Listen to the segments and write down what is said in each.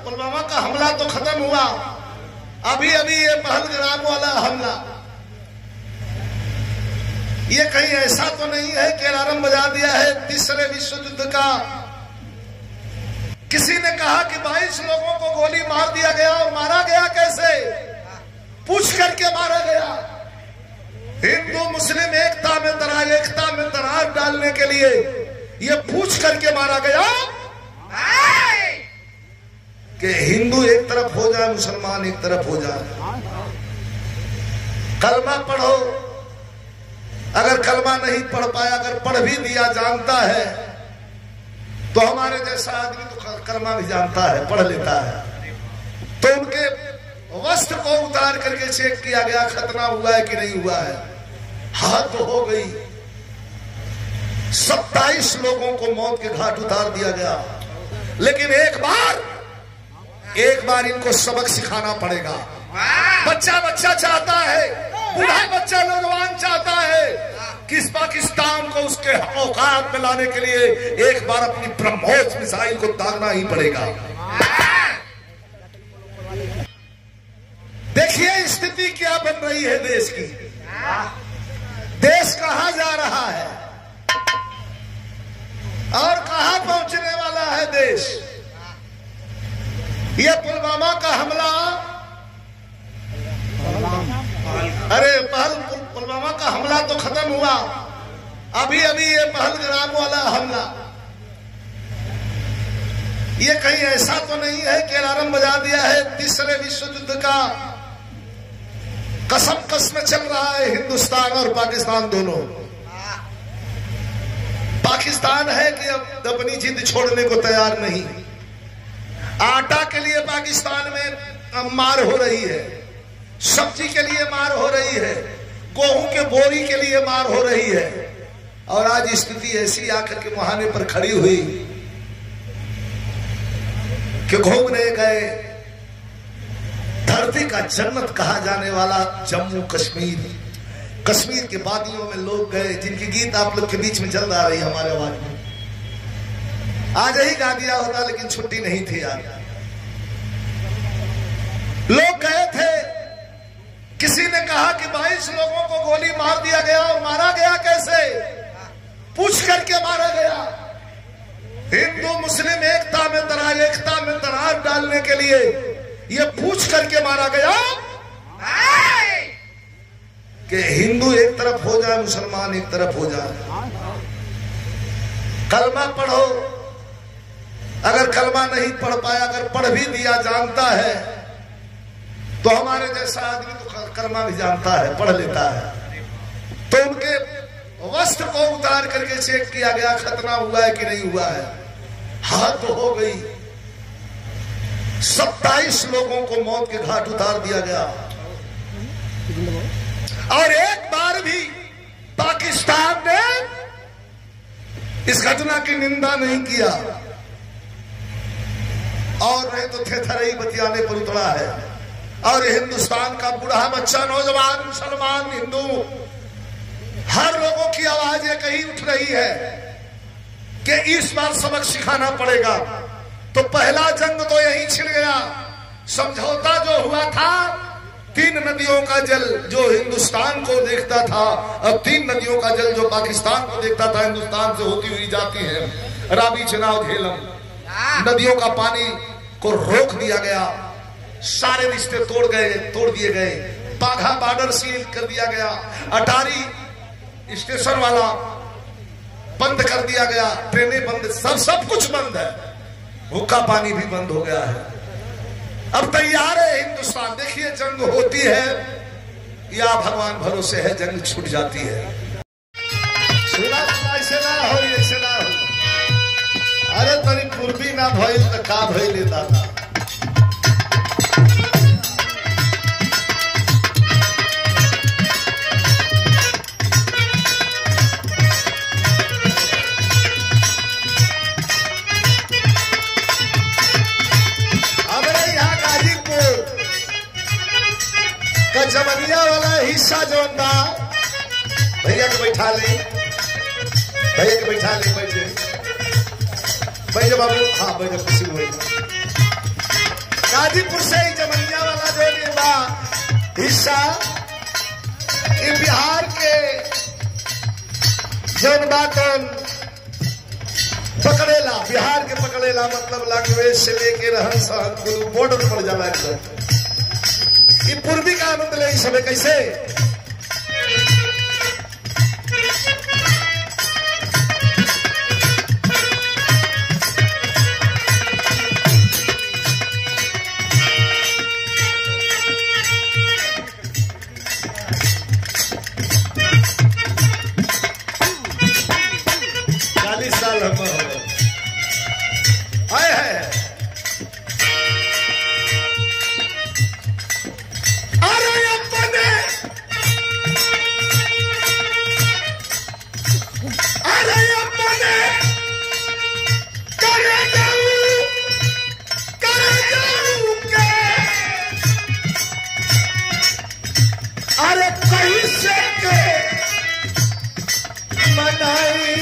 पुलवामा का हमला तो खत्म हुआ, अभी अभी ये पहलगाम वाला हमला, ये कहीं ऐसा तो नहीं है कि अलार्म बजा दिया है तीसरे विश्व युद्ध का। किसी ने कहा कि 22 लोगों को गोली मार दिया गया, और मारा गया कैसे? पूछ करके मारा गया। हिंदू मुस्लिम एकता में दरार डालने के लिए ये पूछ करके मारा गया कि हिंदू एक तरफ हो जाए, मुसलमान एक तरफ हो जाए। कलमा पढ़ो, अगर कलमा नहीं पढ़ पाया, अगर पढ़ भी दिया जानता है, तो हमारे जैसा आदमी तो कलमा भी जानता है, पढ़ लेता है। तो उनके वस्त्र को उतार करके चेक किया गया, खतना हुआ है कि नहीं हुआ है। हाँ तो हो गई। 27 लोगों को मौत के घाट उतार दिया गया। लेकिन एक बार इनको सबक सिखाना पड़ेगा। बच्चा चाहता है, बूढ़ा बच्चा नौजवान चाहता है कि इस पाकिस्तान को उसके औकात में लाने के लिए एक बार अपनी ब्रह्मोस मिसाइल को दागना ही पड़ेगा। देखिए स्थिति क्या बन रही है देश की। देश कहां जा रहा है और कहां पहुंचने वाला है देश। यह पुलवामा का हमला, अरे पुलवामा का हमला तो खत्म हुआ, अभी अभी ये पहलगाम वाला हमला, ये कहीं ऐसा तो नहीं है कि अलार्म बजा दिया है तीसरे विश्व युद्ध का। कसम चल रहा है हिंदुस्तान और पाकिस्तान दोनों। पाकिस्तान है कि अब अपनी जिद छोड़ने को तैयार नहीं। आटा के लिए पाकिस्तान में मार हो रही है, सब्जी के लिए मार हो रही है, गेहूं के बोरी के लिए मार हो रही है। और आज स्थिति ऐसी आकर के मुहाने पर खड़ी हुई कि घूमने गए धरती का जन्नत कहा जाने वाला जम्मू कश्मीर के वादियों में लोग गए, जिनकी गीत आप लोग के बीच में जल्द आ रही है हमारे आवाज में। आज ही गा दिया होता, लेकिन छुट्टी नहीं थी आज। लोग गए थे। किसी ने कहा कि 22 लोगों को गोली मार दिया गया, और मारा गया कैसे? पूछ करके मारा गया। हिंदू मुस्लिम एकता में दरार डालने के लिए ये पूछ करके मारा गया कि हिंदू एक तरफ हो जाए, मुसलमान एक तरफ हो जाए। कलमा पढ़ो, अगर कलमा नहीं पढ़ पाया, अगर पढ़ भी दिया जानता है, तो हमारे जैसा आदमी तो कलमा भी जानता है, पढ़ लेता है। तो उनके वस्त्र को उतार करके चेक किया गया, खतना हुआ है कि नहीं हुआ है। हाँ तो हो गई। 27 लोगों को मौत के घाट उतार दिया गया। और एक बार भी पाकिस्तान ने इस घटना की निंदा नहीं किया, और नहीं तो थेथरई बतियाने पर उतरा है। और हिंदुस्तान का बूढ़ा बच्चा, नौजवान, मुसलमान, हिंदू, हर लोगों की आवाज एक ही उठ रही है कि इस बार सबक सिखाना पड़ेगा। तो पहला जंग तो यही छिड़ गया। समझौता जो हुआ था, 3 नदियों का जल जो हिंदुस्तान को देखता था, अब 3 नदियों का जल जो पाकिस्तान को देखता था, हिंदुस्तान से होती हुई जाती है। रावी, चनाब, झेलम नदियों का पानी को रोक दिया गया। सारे रिश्ते तोड़ दिए गए। बाघा बॉर्डर सील कर दिया गया। अटारी स्टेशन वाला बंद कर दिया गया। ट्रेनें बंद, सब कुछ बंद है। भूखा पानी भी बंद हो गया है। अब तैयार है हिंदुस्तान। देखिए जंग होती है या भगवान भरोसे है जंग छूट जाती है। ऐसे ना हो, ऐसे ना हो। अरे तरी पूर्वी ना भइल तो का भइले दादा। जमनिया वाला हिस्सा जो बा, भैया को बैठा ले, भैया को बैठा ले, बैठ बाबू। हाँ बैठ, खुशी हुई। गाजीपुर से ही जमनिया वाला जो बा हिस्सा बिहार के जौन बातन पकड़ेला, बिहार के पकड़ेला मतलब लैंग्वेज से लेके रहन सहन कुल बॉर्डर पर जाला एकदम। ये पूर्वी का आनंद ले इस समय कैसे आए हैं। अरे अपने करे जाऊं के अरे कैसे के मनाई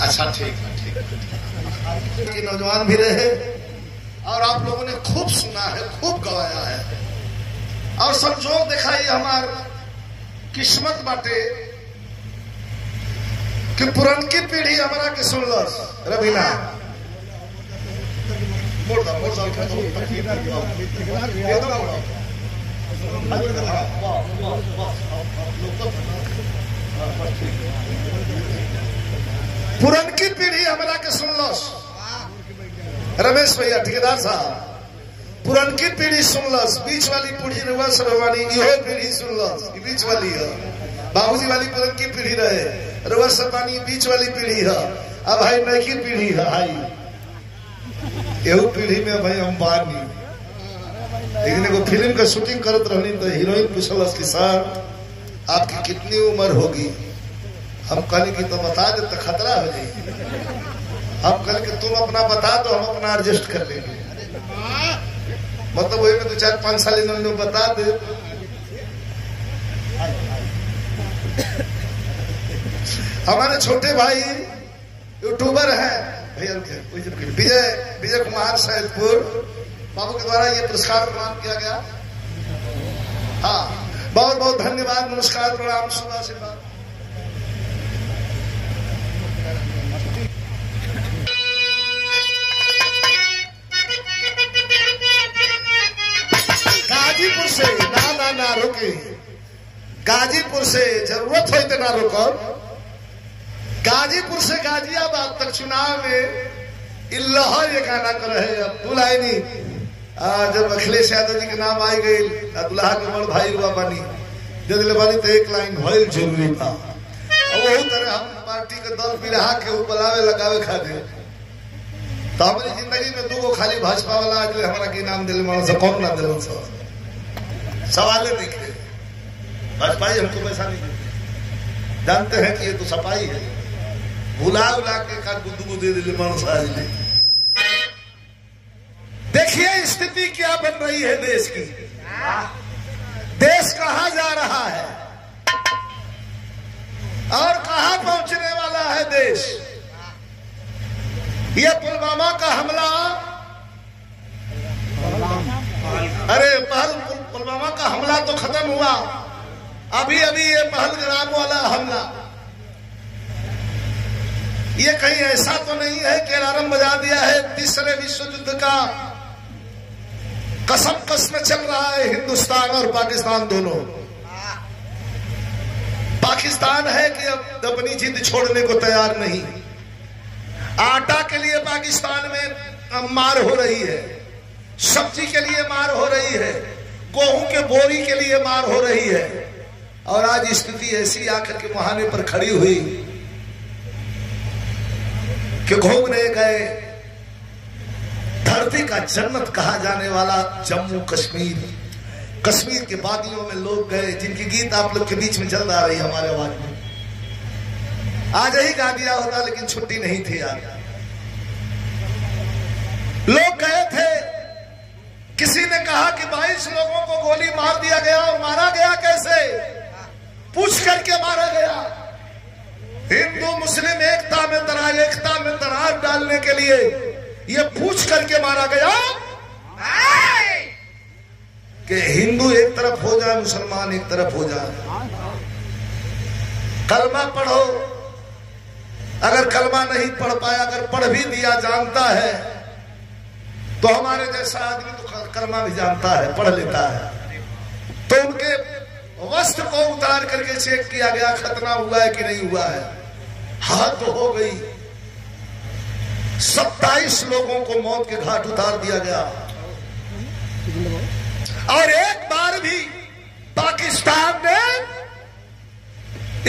अच्छा ठीक है, ठीक है। नौजवान भी रहे और आप लोगों ने खूब सुना है, खूब गवाया है और संजोग देखा ये हमार किस्मत बाटे कि पुरनकी पीढ़ी हमारा के सुनलस। रवीना पुरनकी पीढ़ी हमारा के सुनलस। रमेश भैया ठेकेदार साहब पुरनकी पीढ़ी सुनलस, बीच वाली पीढ़ी रुआ सरवानी इहो पीढ़ी सुनलस, बीच वाली है। बाबूजी वाली पुरनकी पीढ़ी रहे, रुआ सरवानी बीच वाली पीढ़ी है। अब भाई नई पीढ़ी है भाई, एहू पीढ़ी में भाई हम बानी। लेकिन एगो फिल्म का शूटिंग करत रहनी तो हीरोइन पूछलस कि सर आपकी कितनी उम्र होगी? हम कहने की तो बता दे तो खतरा हो जाए। हम कल के तुम अपना बता दो, हम अपना एडजस्ट कर लेंगे। मतलब वही में तो 4-5 साल इन्होंने बता दे। हमारे छोटे भाई यूट्यूबर हैं भैया विजय कुमार सैदपुर बाबू के द्वारा ये पुरस्कार प्रदान किया गया। हाँ, बहुत बहुत धन्यवाद, नमस्कार, प्रणाम, शुभ आशीर्वाद। गाजीपुर से ना रुके, गाजीपुर से जरूरत हो तो ना रुको। गाजीपुर से गाजियाबाद तक चुनाव में इल्लहर ये गाना कर रहे। अब बुलाए नहीं, जब अखिलेश यादव जी के नाम आई गई, दुल्हा के बड़ भाई हुआ बानी जदले बानी तो एक लाइन भइल जरूरी था। और वही तरह हम पार्टी के दल बिरहा के बुलावे लगावे खाते। तो हमारी जिंदगी में 2 खाली भाजपा वाला आज हमारा के नाम दिल मन से कौन ना दिल सवाल नहीं थे। भाजपा हमको पैसा नहीं देते, जानते हैं कि ये तो सफाई है। बुला उला के का गुद्दू दे दिले मन साज ले। देखिए स्थिति क्या बन रही है देश की। देश कहां जा रहा है और कहां पहुंचने वाला है देश। ये पुलवामा का हमला, अरे पुलवामा का हमला तो खत्म हुआ, अभी ये पहलगाम वाला हमला, ये कहीं ऐसा तो नहीं है कि अलार्म बजा दिया है। तीसरे विश्व युद्ध का कसम चल रहा है हिंदुस्तान और पाकिस्तान दोनों। पाकिस्तान है कि अब अपनी जिद छोड़ने को तैयार नहीं। आटा के लिए पाकिस्तान में मार हो रही है, सब्जी के लिए मार हो रही है, गेहूं के बोरी के लिए मार हो रही है। और आज स्थिति ऐसी आकर के मुहाने पर खड़ी हुई कि घूमने गए धरती का जन्नत कहा जाने वाला जम्मू कश्मीर, कश्मीर के वादियों में लोग गए, जिनकी गीत आप लोग के बीच में चल रहा रही हमारे आवाज में। आज ही गा दिया होता लेकिन छुट्टी नहीं थी यार। लोग गए थे, किसी ने कहा कि 22 लोगों को गोली मार दिया गया। और मारा गया कैसे? पूछ करके मारा गया। हिंदू मुस्लिम एकता में दरार डालने के लिए ये पूछ करके मारा गया कि हिंदू एक तरफ हो जाए, मुसलमान एक तरफ हो जाए। कलमा पढ़ो, अगर कलमा नहीं पढ़ पाया, अगर पढ़ भी दिया जानता है तो हमारे जैसा आदमी तो कलमा भी जानता है, पढ़ लेता है। तो उनके वस्त्र को उतार करके चेक किया गया खतना हुआ है कि नहीं हुआ है। हाथ तो हो गई। 27 लोगों को मौत के घाट उतार दिया गया। और एक बार भी पाकिस्तान ने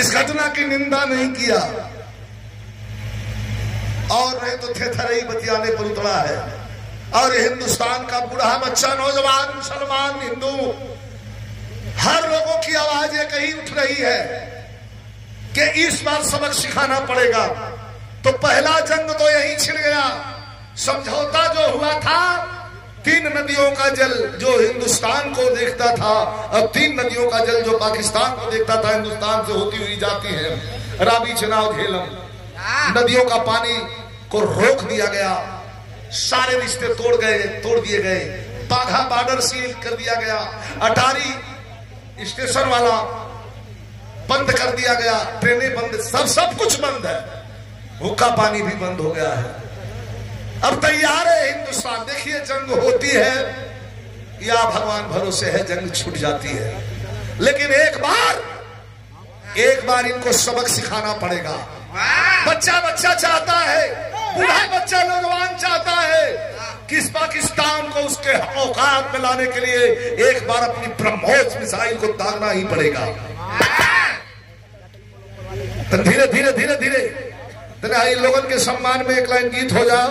इस घटना की निंदा नहीं किया। और नहीं तो थेथरई बतियाने पर उतरा है। और हिंदुस्तान का बूढ़ा बच्चा, नौजवान, मुसलमान, हिंदू, हर लोगों की आवाज एक ही उठ रही है कि इस बार सबक सिखाना पड़ेगा। तो पहला जंग तो यही छिड़ गया। समझौता जो हुआ था, 3 नदियों का जल जो हिंदुस्तान को देखता था, अब 3 नदियों का जल जो पाकिस्तान को देखता था, हिंदुस्तान से होती हुई जाती है। रावी, चनाव, झेलम नदियों का पानी को रोक दिया गया। सारे रिश्ते तोड़ दिए गए। बाघा बॉर्डर सील कर दिया गया। अटारी स्टेशन वाला बंद कर दिया गया। ट्रेनें बंद, सब कुछ बंद है। हुक्का पानी भी बंद हो गया है। अब तैयार है हिंदुस्तान। देखिए जंग होती है या भगवान भरोसे है जंग छूट जाती है। लेकिन एक बार इनको सबक सिखाना पड़ेगा। बच्चा चाहता है, बूढ़ा बच्चा, नौजवान चाहता है कि इस पाकिस्तान को उसके औकात में लाने के लिए एक बार अपनी ब्रह्मोस मिसाइल को दागना ही पड़ेगा। तो धीरे धीरे लोगों के सम्मान में एक लाइन गीत हो जाओ।